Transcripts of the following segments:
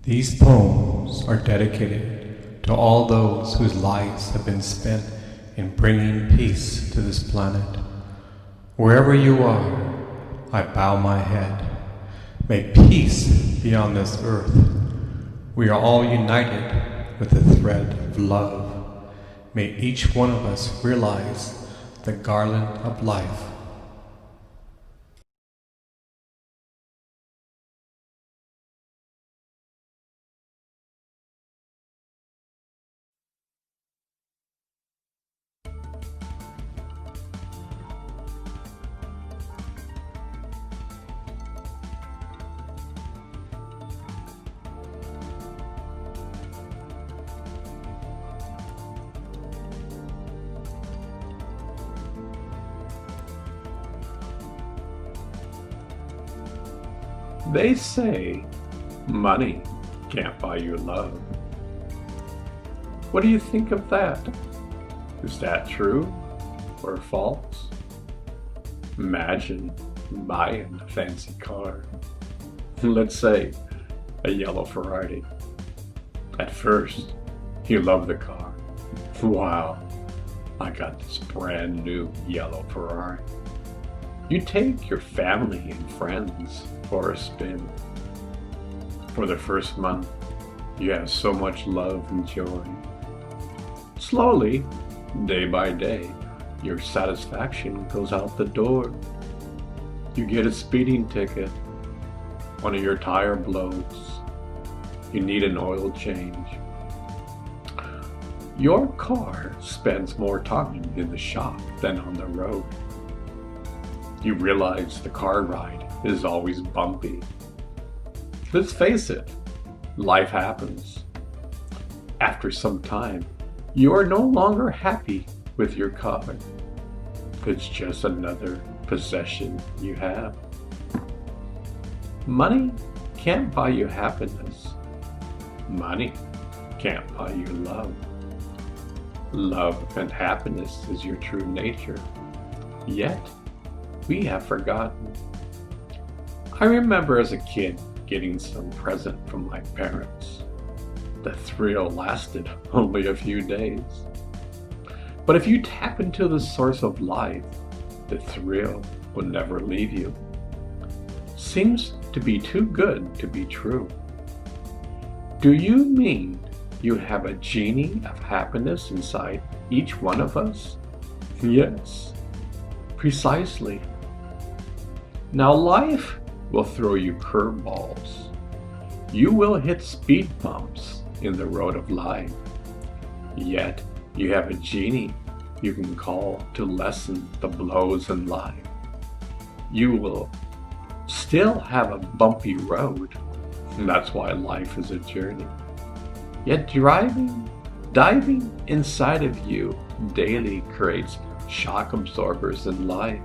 These poems are dedicated to all those whose lives have been spent in bringing peace to this planet. Wherever you are, I bow my head. May peace be on this earth. We are all united with the thread of love. May each one of us realize the garland of life. They say money can't buy you love. What do you think of that? Is that true or false? Imagine buying a fancy car. Let's say a yellow Ferrari. At first, you love the car. Wow, I got this brand new yellow Ferrari. You take your family and friends for a spin. For the first month, you have so much love and joy. Slowly, day by day, your satisfaction goes out the door. You get a speeding ticket. One of your tire blows. You need an oil change. Your car spends more time in the shop than on the road. You realize the car ride is always bumpy. Let's face it, life happens. After some time, you are no longer happy with your car. It's just another possession you have. Money can't buy you happiness. Money can't buy you love. Love and happiness is your true nature. Yet, we have forgotten. I remember as a kid getting some present from my parents. The thrill lasted only a few days. But if you tap into the source of life, the thrill will never leave you. Seems to be too good to be true. Do you mean you have a genie of happiness inside each one of us? Yes, precisely. Now life will throw you curveballs. You will hit speed bumps in the road of life. Yet you have a genie you can call to lessen the blows in life. You will still have a bumpy road. And that's why life is a journey. Yet diving inside of you daily creates shock absorbers in life.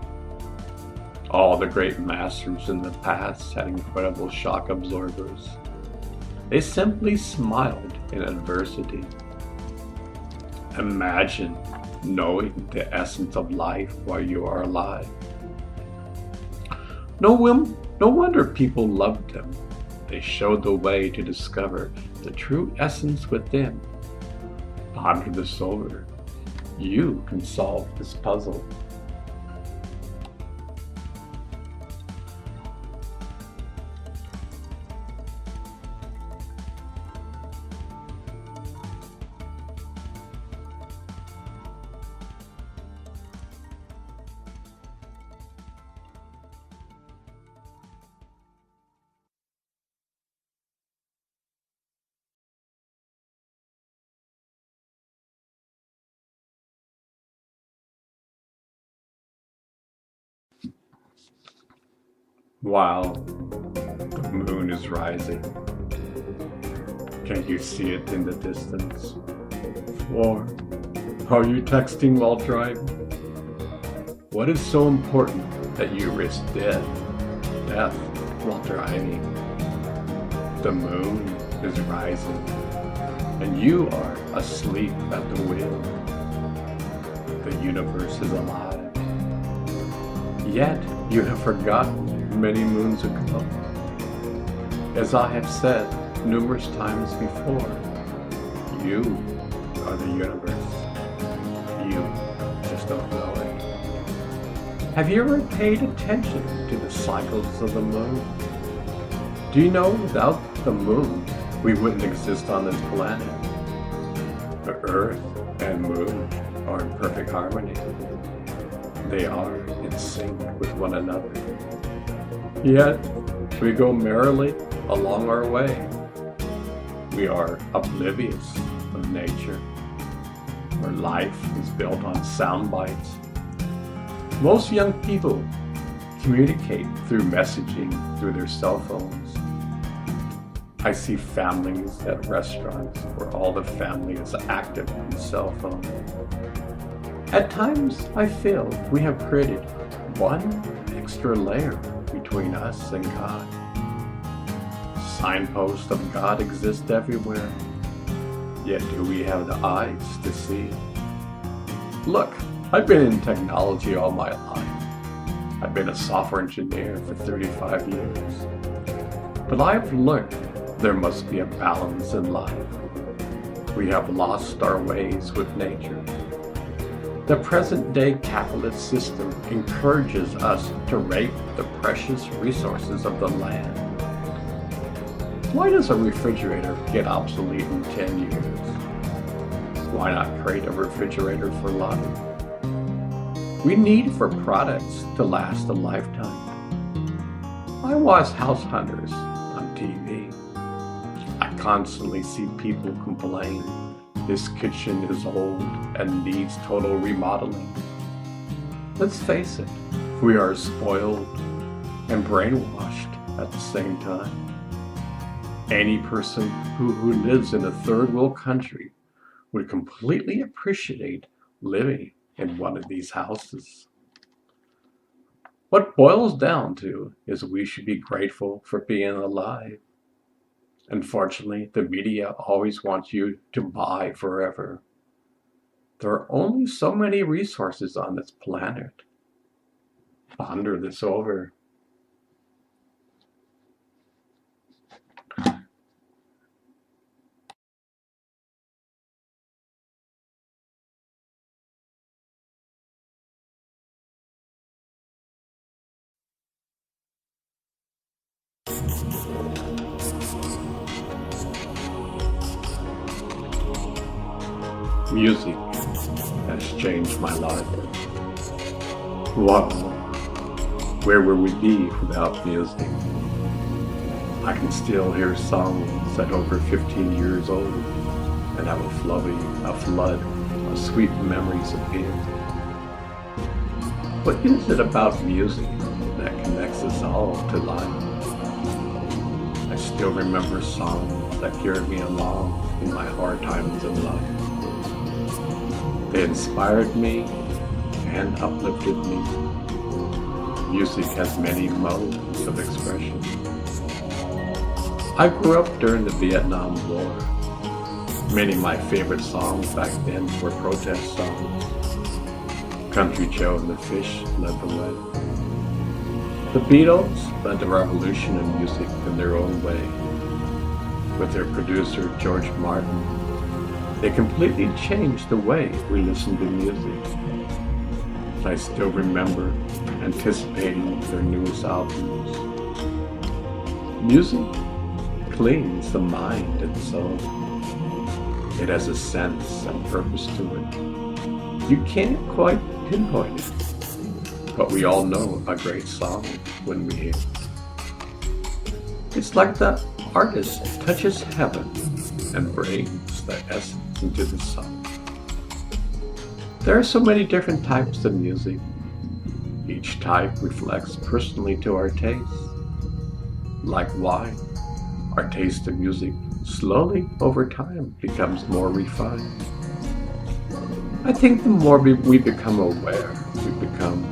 All the great masters in the past had incredible shock absorbers. They simply smiled in adversity. Imagine knowing the essence of life while you are alive. No wonder people loved them. They showed the way to discover the true essence within. Ponder this over. You can solve this puzzle. Wow, the moon is rising. Can you see it in the distance? Or are you texting while driving? What is so important that you risk death while driving? The moon is rising, and you are asleep at the wheel. The universe is alive. Yet you have forgotten many moons ago. As I have said, numerous times before. You are the universe. You just don't know it. Have you ever paid attention to the cycles of the moon? Do you know without the moon, we wouldn't exist on this planet? The Earth and Moon are in perfect harmony. They are in sync with one another. Yet, we go merrily along our way. We are oblivious of nature. Our life is built on sound bites. Most young people communicate through messaging through their cell phones. I see families at restaurants where all the family is active on the cell phone. At times, I feel we have created one extra layer between us and God. Signposts of God exist everywhere, yet do we have the eyes to see? Look, I've been in technology all my life. I've been a software engineer for 35 years. But I've learned there must be a balance in life. We have lost our ways with nature. The present-day capitalist system encourages us to rape the precious resources of the land. Why does a refrigerator get obsolete in 10 years? Why not create a refrigerator for life? We need for products to last a lifetime. I watch House Hunters on TV. I constantly see people complain this kitchen is old and needs total remodeling. Let's face it, we are spoiled and brainwashed at the same time. Any person who lives in a third world country would completely appreciate living in one of these houses. What boils down to is we should be grateful for being alive. Unfortunately, the media always wants you to buy forever. There are only so many resources on this planet. Ponder this over. Music has changed my life. Wow, where would we be without music? I can still hear songs at over 15 years old and have a flood of sweet memories appear. What is it about music that connects us all to life? I still remember songs that carried me along in my hard times in life. They inspired me and uplifted me. Music has many modes of expression. I grew up during the Vietnam War. Many of my favorite songs back then were protest songs. Country Joe and the Fish led the way. The Beatles led the revolution in music in their own way. With their producer George Martin, they completely changed the way we listen to music. I still remember anticipating their newest albums. Music cleans the mind and soul. It has a sense and purpose to it. You can't quite pinpoint it, but we all know a great song when we hear it. It's like the artist touches heaven and brings the essence into the song. There are so many different types of music. Each type reflects personally to our taste. Like wine, our taste of music slowly over time becomes more refined. I think the more we become aware, we become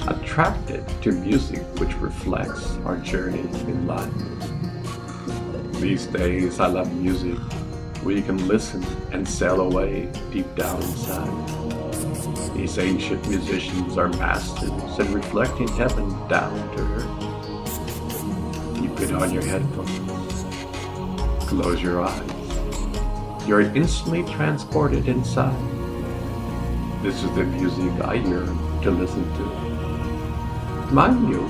attracted to music which reflects our journey in life. These days I love music where you can listen and sail away deep down inside. These ancient musicians are masters in reflecting heaven down to earth. You put on your headphones Close your eyes. You're instantly transported inside. This is the music I yearn to listen to. Mind you,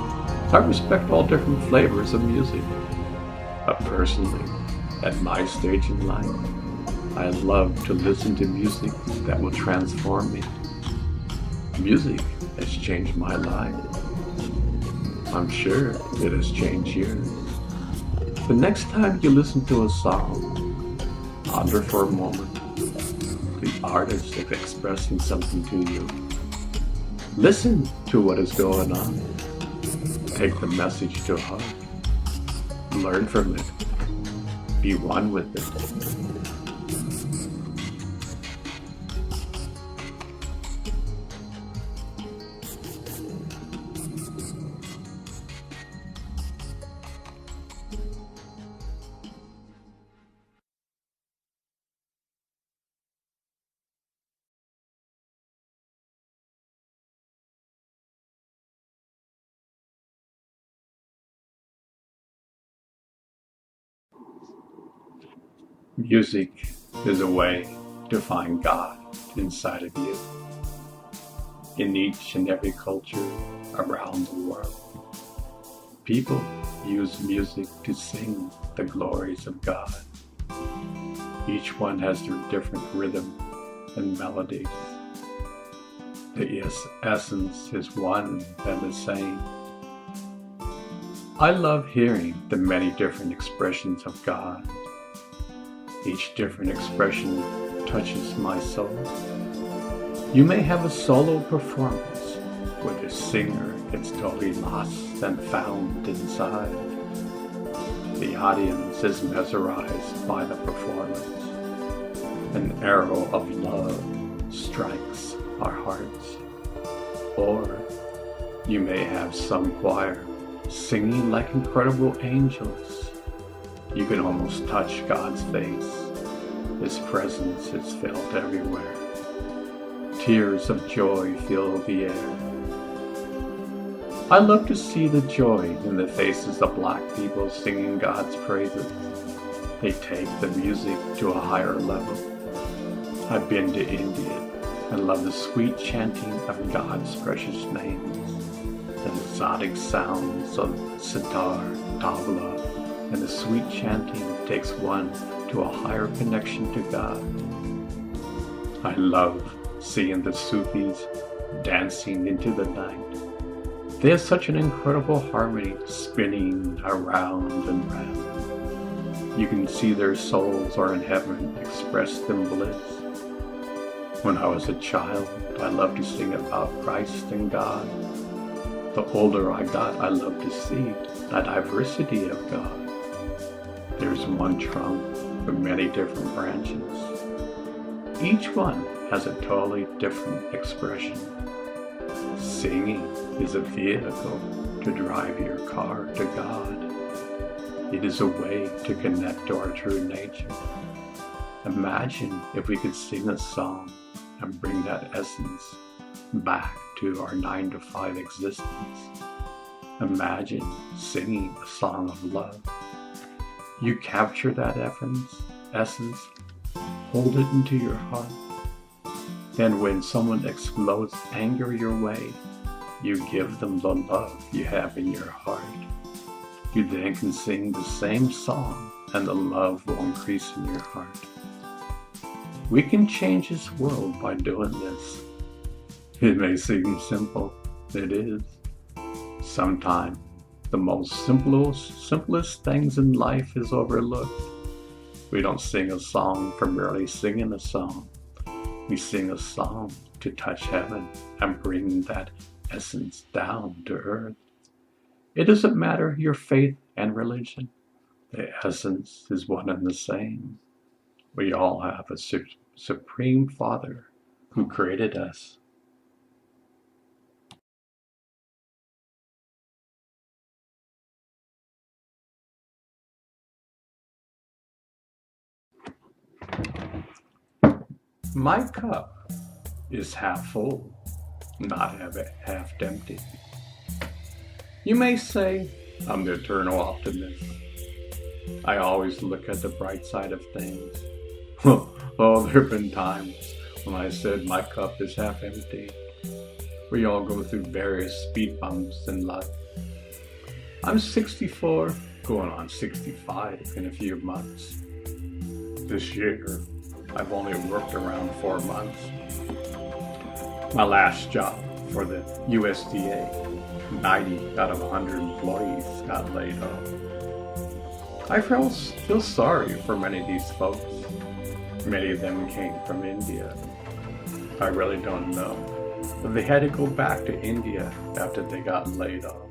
I respect all different flavors of music. But personally, at my stage in life, I love to listen to music that will transform me. Music has changed my life. I'm sure it has changed yours. The next time you listen to a song, ponder for a moment. The artist is expressing something to you. Listen to what is going on. Take the message to heart. Learn from it. Be one with it. Music is a way to find God inside of you. In each and every culture around the world, people use music to sing the glories of God. Each one has their different rhythm and melodies. The essence is one and the same. I love hearing the many different expressions of God. Each different expression touches my soul. You may have a solo performance where the singer gets totally lost and found inside. The audience is mesmerized by the performance. An arrow of love strikes our hearts. Or you may have some choir singing like incredible angels. You can almost touch God's face. His presence is felt everywhere. Tears of joy fill the air. I love to see the joy in the faces of Black people singing God's praises. They take the music to a higher level. I've been to India and love the sweet chanting of God's precious names, the exotic sounds of sitar, tabla, and the sweet chanting takes one to a higher connection to God. I love seeing the Sufis dancing into the night. They have such an incredible harmony, spinning around and round. You can see their souls are in heaven, expressed in bliss. When I was a child, I loved to sing about Christ and God. The older I got, I loved to see the diversity of God. There's one trunk with many different branches. Each one has a totally different expression. Singing is a vehicle to drive your car to God. It is a way to connect to our true nature. Imagine if we could sing a song and bring that essence back to our 9-to-5 existence. Imagine singing a song of love. You capture that essence, hold it into your heart. Then when someone explodes anger your way, you give them the love you have in your heart. You then can sing the same song and the love will increase in your heart. We can change this world by doing this. It may seem simple, it is. Sometimes the most simplest things in life is overlooked. We don't sing a song for merely singing a song. We sing a song to touch heaven and bring that essence down to earth. It doesn't matter your faith and religion. The essence is one and the same. We all have a supreme Father who created us. My cup is half full, not half empty. You may say I'm the eternal optimist. I always look at the bright side of things. Oh, there have been times when I said my cup is half empty. We all go through various speed bumps in life. I'm 64, going on 65 in a few months. This year, I've only worked around 4 months. My last job for the USDA, 90 out of 100 employees got laid off. I feel sorry for many of these folks. Many of them came from India. I really don't know, but they had to go back to India after they got laid off.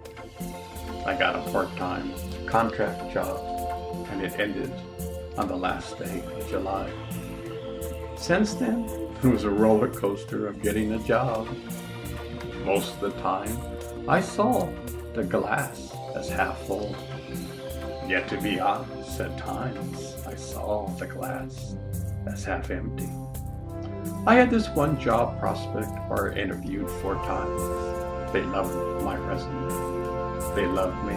I got a part-time contract job, and it ended on the last day of July. Since then, it was a roller coaster of getting a job. Most of the time, I saw the glass as half full. Yet to be honest, at times, I saw the glass as half empty. I had this one job prospect where I interviewed 4 times. They loved my resume. They loved me.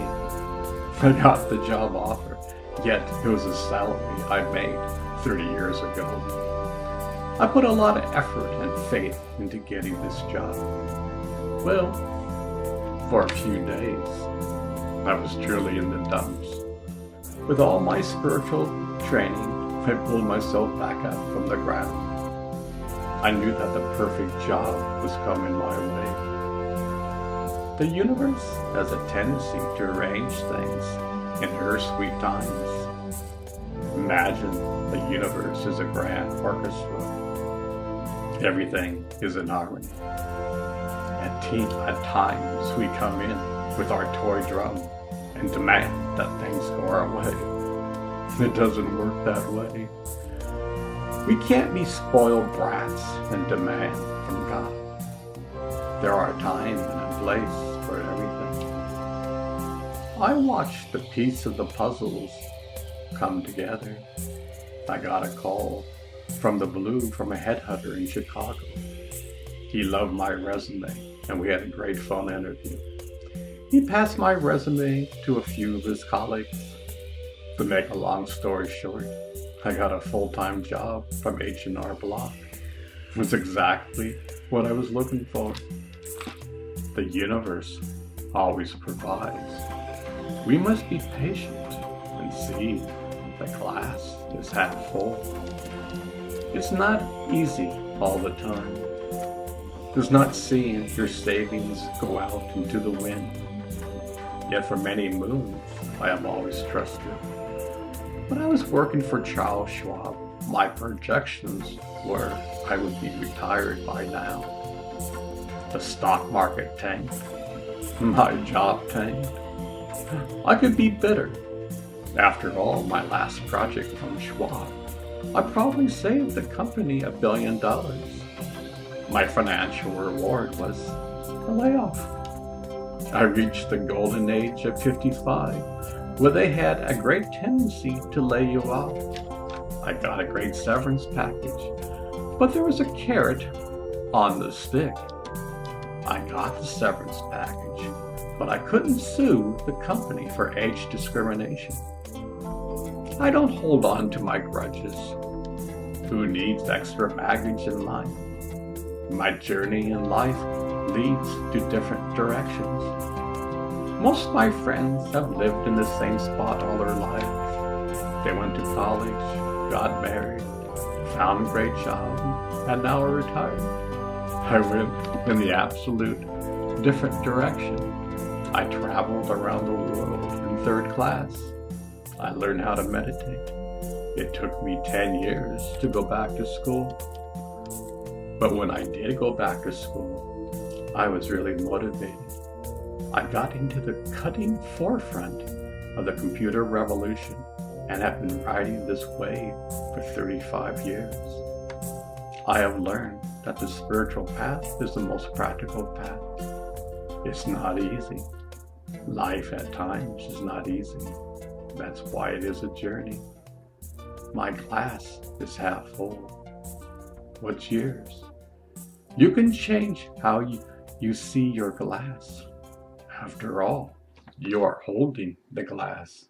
I got the job offer, yet it was a salary I made 30 years ago. I put a lot of effort and faith into getting this job. Well, for a few days, I was truly in the dumps. With all my spiritual training, I pulled myself back up from the ground. I knew that the perfect job was coming my way. The universe has a tendency to arrange things in her sweet times. Imagine the universe is a grand orchestra. Everything is in harmony. At times we come in with our toy drum and demand that things go our way. It doesn't work that way. We can't be spoiled brats and demand from God. There are a time and a place for everything. I watched the piece of the puzzles come together. I got a call from the blue from a headhunter in Chicago. He loved my resume, and we had a great phone interview. He passed my resume to a few of his colleagues. To make a long story short, I got a full-time job from H&R Block. It was exactly what I was looking for. The universe always provides. We must be patient and see the glass is half full. It's not easy all the time. It's not seeing your savings go out into the wind. Yet for many moons, I have always trusted. When I was working for Charles Schwab, my projections were I would be retired by now. The stock market tanked. My job tanked. I could be bitter. After all, my last project from Schwab, I probably saved the company $1 billion. My financial reward was a layoff. I reached the golden age of 55, where they had a great tendency to lay you off. I got a great severance package, but there was a carrot on the stick. I got the severance package, but I couldn't sue the company for age discrimination. I don't hold on to my grudges. Who needs extra baggage in life? My journey in life leads to different directions. Most of my friends have lived in the same spot all their lives. They went to college, got married, found a great job, and now are retired. I went in the absolute different direction. I traveled around the world in 3rd class. I learned how to meditate. It took me 10 years to go back to school. But when I did go back to school, I was really motivated. I got into the cutting forefront of the computer revolution and have been riding this wave for 35 years. I have learned that the spiritual path is the most practical path. It's not easy. Life at times is not easy. That's why it is a journey. My glass is half full. What's yours? You can change how you see your glass. After all, you are holding the glass.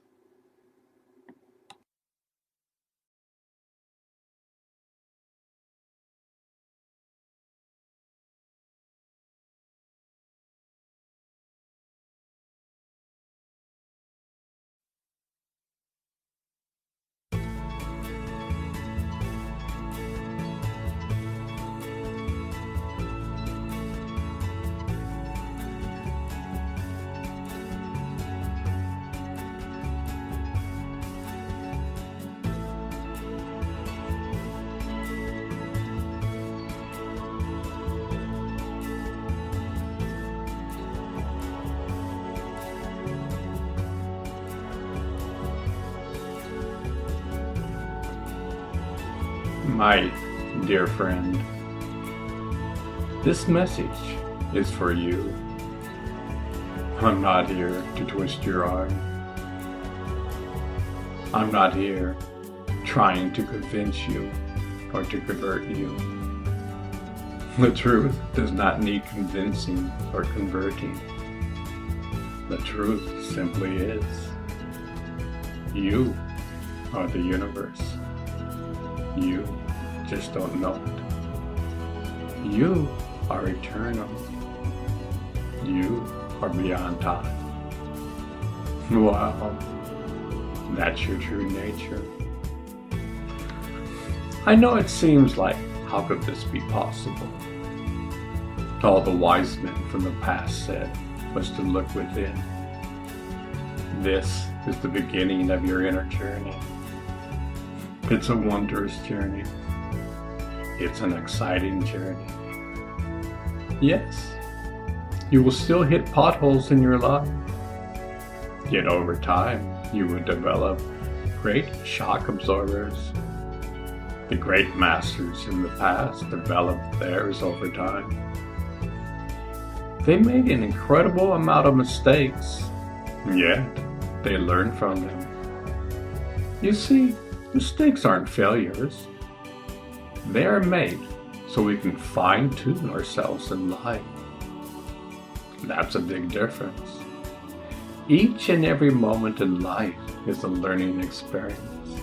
My dear friend, this message is for you. I'm not here to twist your arm. I'm not here trying to convince you or to convert you. The truth does not need convincing or converting. The truth simply is. You are the universe. You just don't know it. You are eternal. You are beyond time. Wow, that's your true nature. I know it seems like, how could this be possible? All the wise men from the past said was to look within. This is the beginning of your inner journey. It's a wondrous journey. It's an exciting journey. Yes, you will still hit potholes in your life. Yet over time, you will develop great shock absorbers. The great masters in the past developed theirs over time. They made an incredible amount of mistakes, yet they learned from them. You see, mistakes aren't failures. They are made so we can fine-tune ourselves in life. That's a big difference. Each and every moment in life is a learning experience.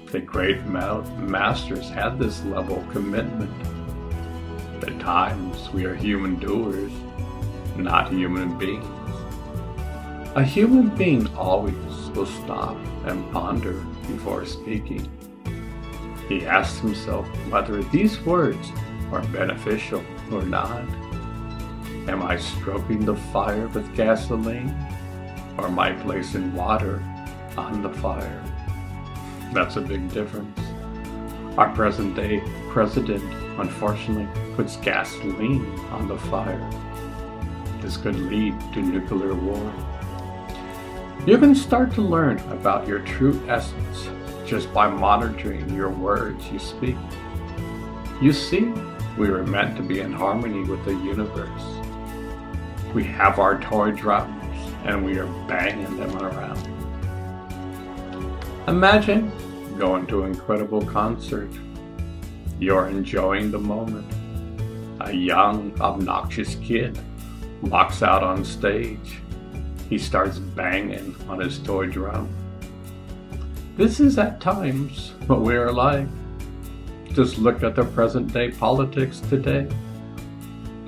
The great masters had this level of commitment. At times, we are human doers, not human beings. A human being always will stop and ponder before speaking. He asks himself whether these words are beneficial or not. Am I stroking the fire with gasoline, or am I placing water on the fire? That's a big difference. Our present day president, unfortunately, puts gasoline on the fire. This could lead to nuclear war. You can start to learn about your true essence just by monitoring your words you speak. You see, we were meant to be in harmony with the universe. We have our toy drums and we are banging them around. Imagine going to an incredible concert. You're enjoying the moment. A young, obnoxious kid walks out on stage. He starts banging on his toy drum. This is at times what we are like. Just look at the present day politics today.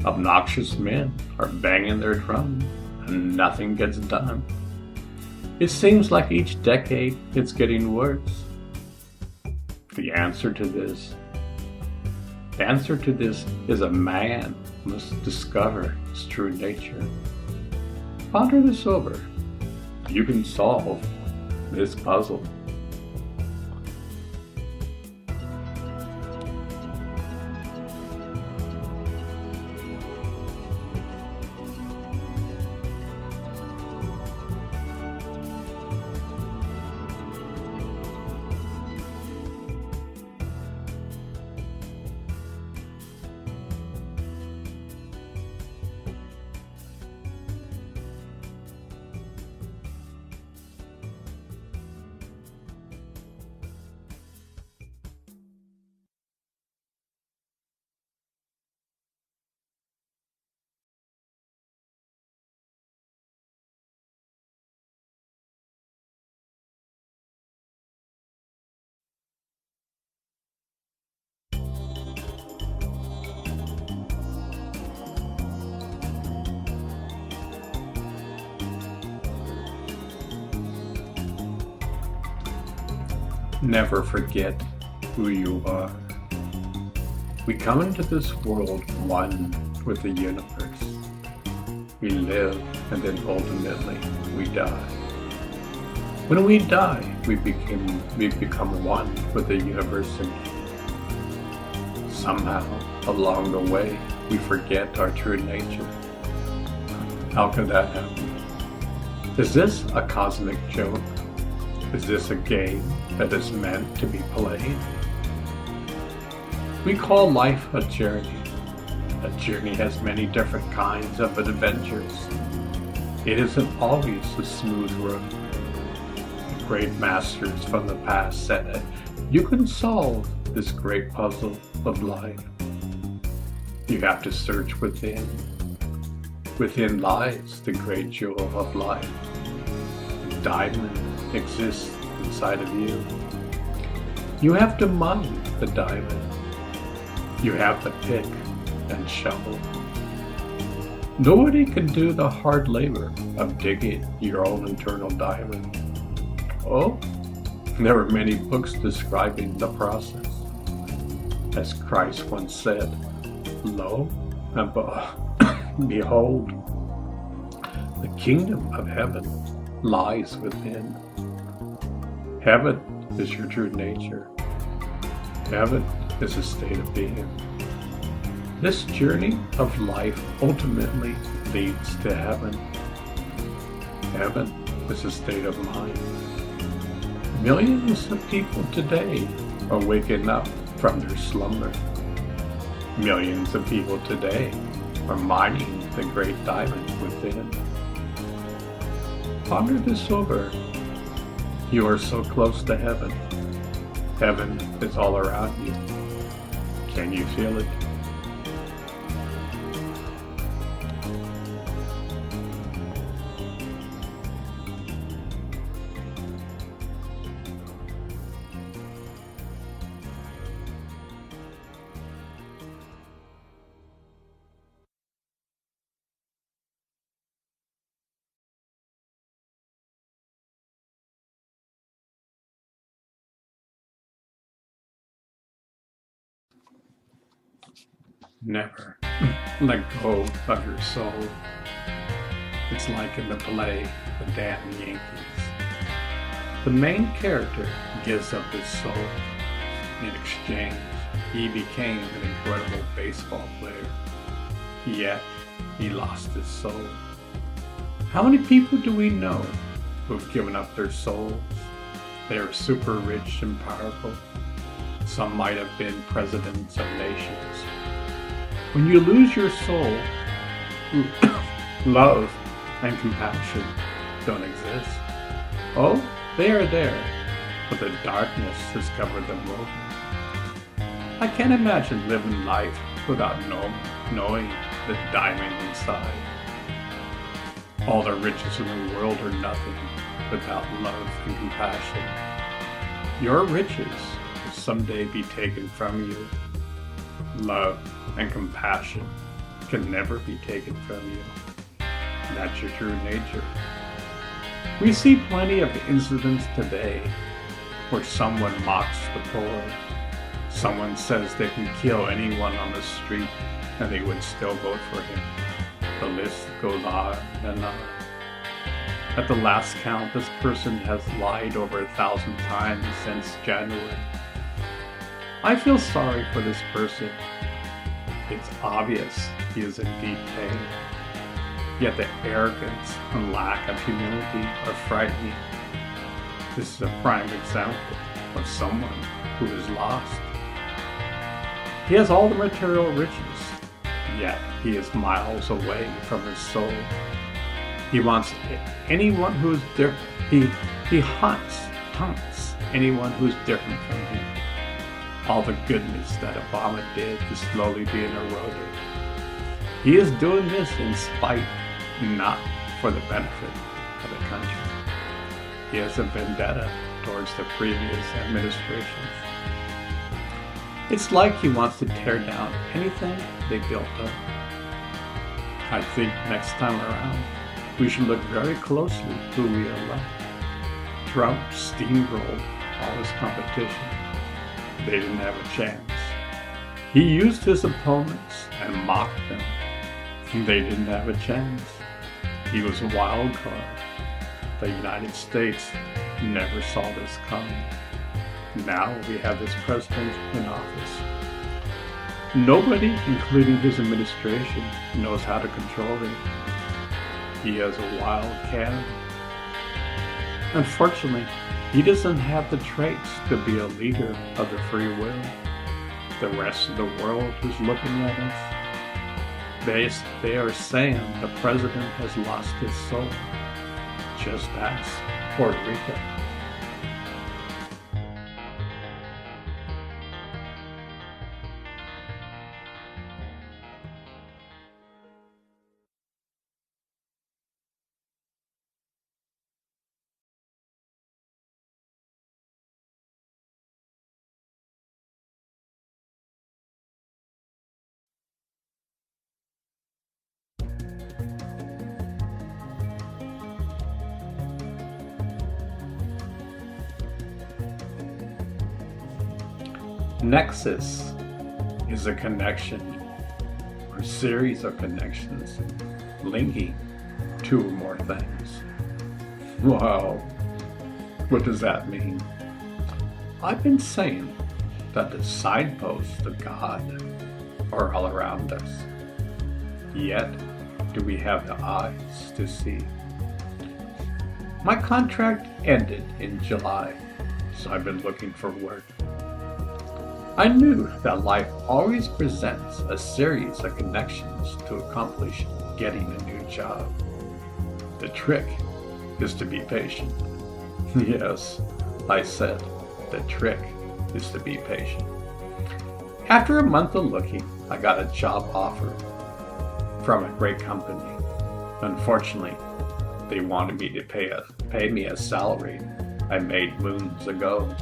Obnoxious men are banging their drum and nothing gets done. It seems like each decade it's getting worse. The answer to this is a man must discover his true nature. Ponder this over. You can solve this puzzle. Never forget who you are. We come into this world one with the universe. We live and then ultimately we die. When we die, we become one with the universe again. Somehow, along the way, we forget our true nature. How could that happen? Is this a cosmic joke? Is this a game that is meant to be played? We call life a journey. A journey has many different kinds of adventures. It isn't always a smooth road. The great masters from the past said that you can solve this great puzzle of life. You have to search within. Within lies the great jewel of life. The diamond exists inside of you. You have to mine the diamond. You have to pick and shovel. Nobody can do the hard labor of digging your own internal diamond. Oh, there are many books describing the process. As Christ once said, "Lo and behold, the kingdom of heaven lies within." Heaven is your true nature. Heaven is a state of being. This journey of life ultimately leads to heaven. Heaven is a state of mind. Millions of people today are waking up from their slumber. Millions of people today are mining the great diamond within. Ponder this over. You are so close to heaven. Heaven is all around you. Can you feel it? Never let go of your soul. It's like in the play, The Damn Yankees. The main character gives up his soul. In exchange, he became an incredible baseball player. Yet, he lost his soul. How many people do we know who've given up their souls? They are super rich and powerful. Some might have been presidents of nations. When you lose your soul, love and compassion don't exist. Oh, they are there, but the darkness has covered them over. I can't imagine living life without knowing the diamond inside. All the riches in the world are nothing without love and compassion. Your riches will someday be taken from you. Love and compassion can never be taken from you. That's your true nature. We see plenty of incidents today where someone mocks the poor. Someone says they can kill anyone on the street and they would still vote for him. The list goes on and on. At the last count, this person has lied over 1,000 times since January. I feel sorry for this person. It's obvious he is in deep pain. Yet the arrogance and lack of humility are frightening. This is a prime example of someone who is lost. He has all the material riches, yet he is miles away from his soul. He wants anyone who is different. He hunts anyone who's different from him. All the goodness that Obama did is slowly being eroded. He is doing this in spite, not for the benefit of the country. He has a vendetta towards the previous administrations. It's like he wants to tear down anything they built up. I think next time around, we should look very closely who we elect. Trump steamrolled all his competition. They didn't have a chance. He used his opponents and mocked them. They didn't have a chance. He was a wild card. The United States never saw this coming. Now we have this president in office. Nobody, including his administration, knows how to control him. He is a wild cat. Unfortunately, he doesn't have the traits to be a leader of the free will. the rest of the world who's looking at us. They are saying the president has lost his soul. Just ask Puerto Rico. Nexus is a connection or series of connections linking two or more things. Wow, what does that mean? I've been saying that the signposts of God are all around us. Yet, do we have the eyes to see? My contract ended in July, so I've been looking for work. I knew that life always presents a series of connections to accomplish getting a new job. The trick is to be patient. Yes, I said the trick is to be patient. After a month of looking, I got a job offer from a great company. Unfortunately, they wanted me to pay me a salary I made moons ago.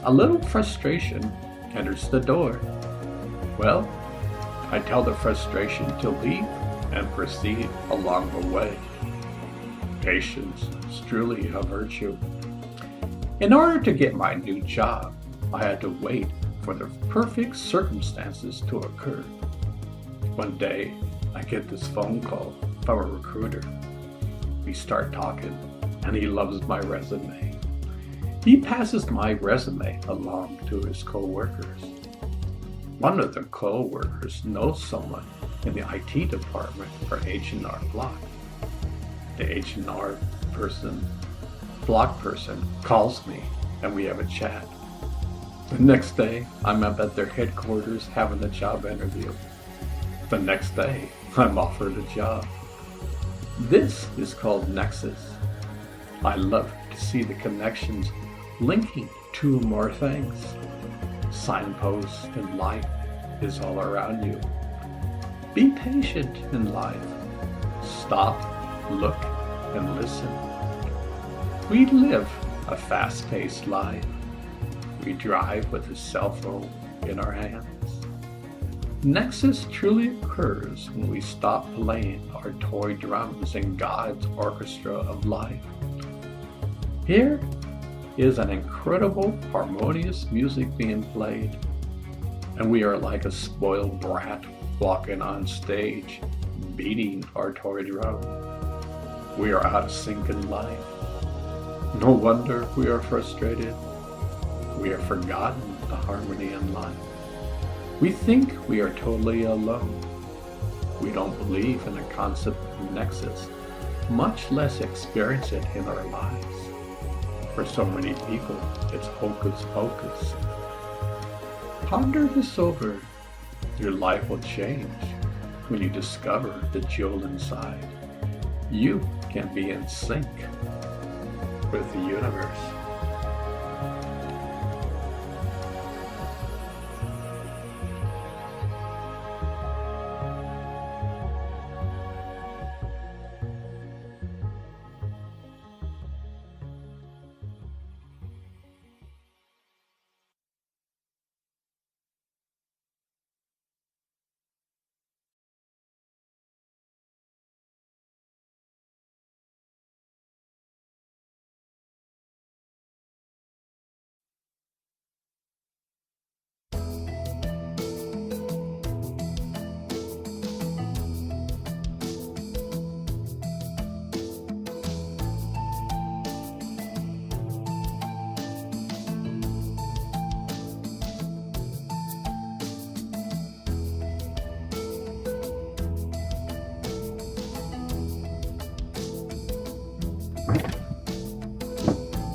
A little frustration enters the door. Well, I tell the frustration to leave and proceed along the way. Patience is truly a virtue. In order to get my new job, I had to wait for the perfect circumstances to occur. One day, I get this phone call from a recruiter. We start talking, and he loves my resume. He passes my resume along to his co-workers. One of the co-workers knows someone in the IT department for H&R Block. The H&R block person calls me and we have a chat. The next day, I'm up at their headquarters having a job interview. The next day, I'm offered a job. This is called Nexus. I love to see the connections linking two more things. Signposts in life is all around you. Be patient in life. Stop, look, and listen. We live a fast-paced life. We drive with a cell phone in our hands. Nexus truly occurs when we stop playing our toy drums in God's orchestra of life. Here is an incredible, harmonious music being played, and we are like a spoiled brat walking on stage, beating our toy drum. We are out of sync in life. No wonder we are frustrated. We have forgotten the harmony in life. We think we are totally alone. We don't believe in the concept of Nexus, much less experience it in our lives. For so many people, it's hocus pocus. Ponder this over. Your life will change when you discover the jewel inside. You can be in sync with the universe.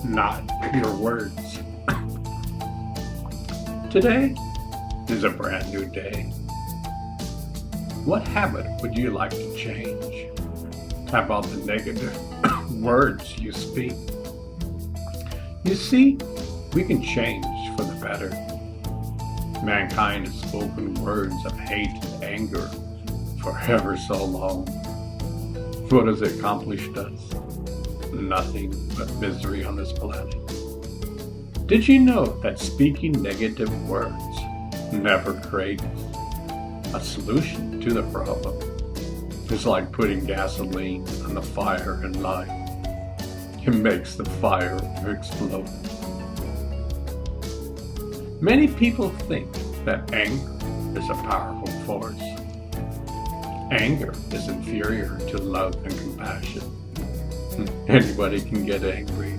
Not your words. Today, is a brand new day. What habit would you like to change? How about the negative words you speak? You see, we can change for the better. Mankind has spoken words of hate and anger for ever so long. What has it accomplished us? Nothing but misery on this planet. Did you know that speaking negative words never creates a solution to the problem? It's like putting gasoline on the fire in life. It makes the fire explode. Many people think that anger is a powerful force. Anger is inferior to love and compassion. Anybody can get angry,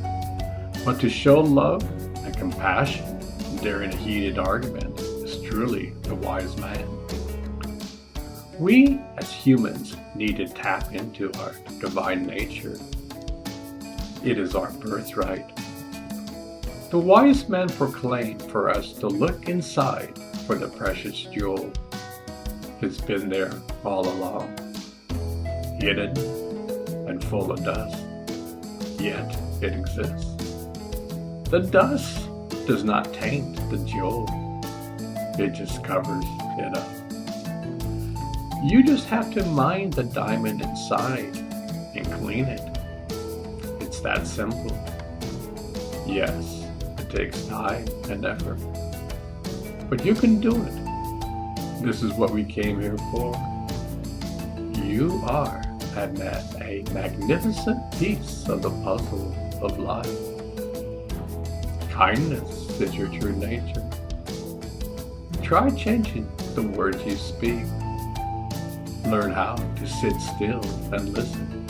but to show love and compassion during a heated argument is truly the wise man. We as humans need to tap into our divine nature. It is our birthright. The wise men proclaim for us to look inside for the precious jewel. It's been there all along, hidden and full of dust, yet it exists. The dust does not taint the jewel, it just covers it up. You just have to mine the diamond inside and clean it. It's that simple. Yes, it takes time and effort, but you can do it. This is what we came here for. You are a magnificent piece of the puzzle of life. Kindness is your true nature. Try changing the words you speak. Learn how to sit still and listen.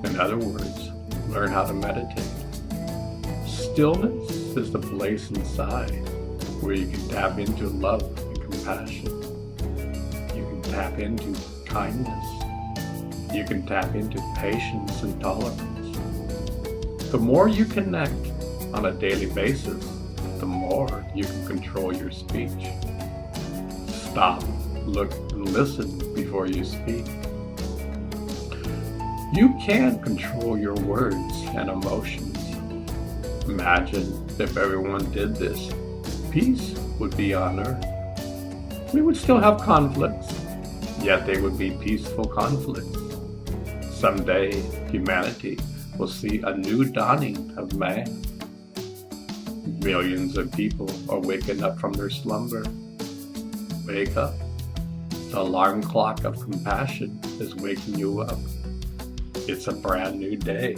In other words, learn how to meditate. Stillness is the place inside where you can tap into love and compassion. You can tap into kindness. You can tap into patience and tolerance. The more you connect on a daily basis, the more you can control your speech. Stop, look, and listen before you speak. You can control your words and emotions. Imagine if everyone did this. Peace would be on earth. We would still have conflicts, yet they would be peaceful conflicts. Someday, humanity will see a new dawning of man. Millions of people are waking up from their slumber. Wake up. The alarm clock of compassion is waking you up. It's a brand new day.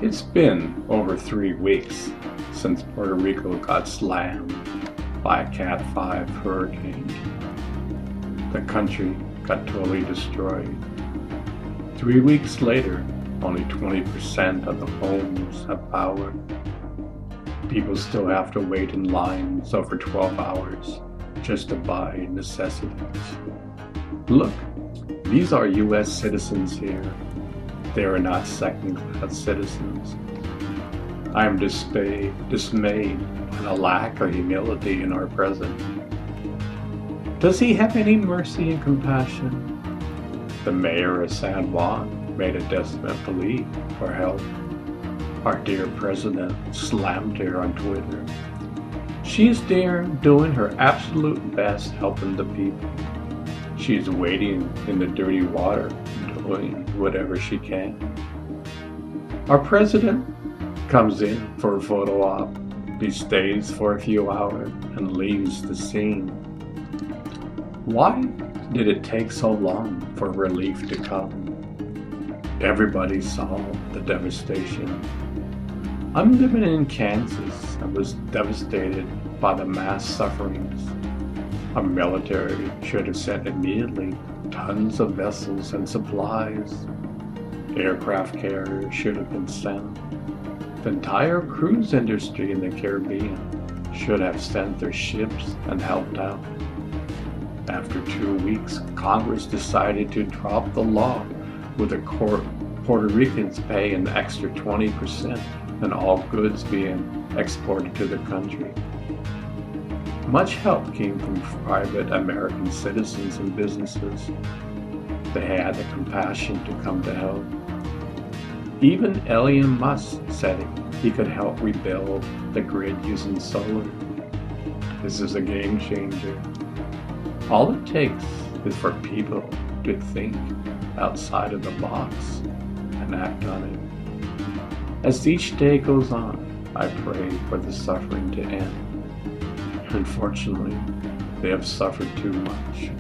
It's been over 3 weeks since Puerto Rico got slammed by a Cat 5 hurricane. The country got totally destroyed. 3 weeks later, only 20% of the homes have power. People still have to wait in lines over 12 hours just to buy necessities. Look, these are U.S. citizens here. They are not second-class citizens. I am dismayed at a lack of humility in our president. Does he have any mercy and compassion? The mayor of San Juan made a desperate plea for help. Our dear president slammed her on Twitter. She's there doing her absolute best helping the people. She's wading in the dirty water, doing whatever she can. Our president comes in for a photo op. He stays for a few hours and leaves the scene. Why did it take so long for relief to come? Everybody saw the devastation. I'm living in Kansas and was devastated by the mass sufferings. Our military should have sent immediately tons of vessels and supplies. Aircraft carriers should have been sent. The entire cruise industry in the Caribbean should have sent their ships and helped out. After 2 weeks, Congress decided to drop the law with the Puerto Ricans pay an extra 20% on all goods being exported to the country. Much help came from private American citizens and businesses. They had the compassion to come to help. Even Elon Musk said he could help rebuild the grid using solar. This is a game changer. All it takes is for people to think outside of the box and act on it. As each day goes on, I pray for the suffering to end. Unfortunately, they have suffered too much.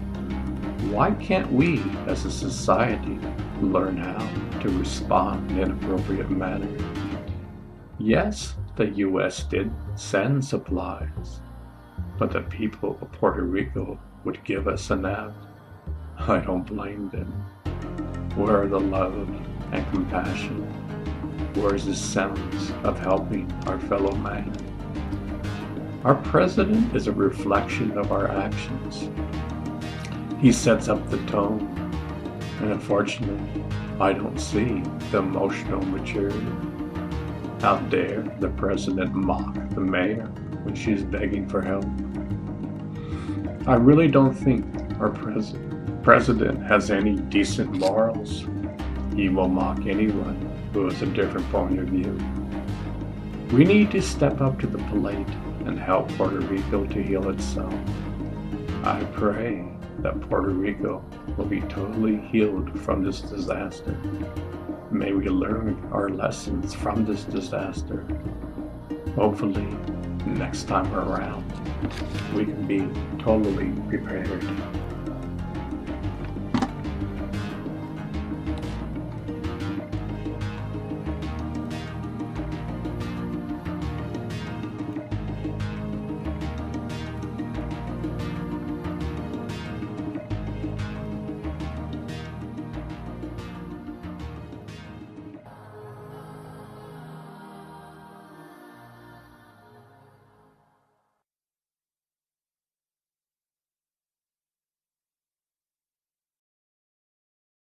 Why can't we, as a society, learn how to respond in an appropriate manner? Yes, the U.S. did send supplies, but the people of Puerto Rico would give us a nap. I don't blame them. Where are the love and compassion? Where is the sense of helping our fellow man? Our president is a reflection of our actions. He sets up the tone, and unfortunately, I don't see the emotional maturity. How dare the president mock the mayor when she's begging for help? I really don't think our president has any decent morals. He will mock anyone who has a different point of view. We need to step up to the plate and help Puerto Rico to heal itself. I pray that Puerto Rico will be totally healed from this disaster. May we learn our lessons from this disaster. Hopefully, next time around, we can be totally prepared.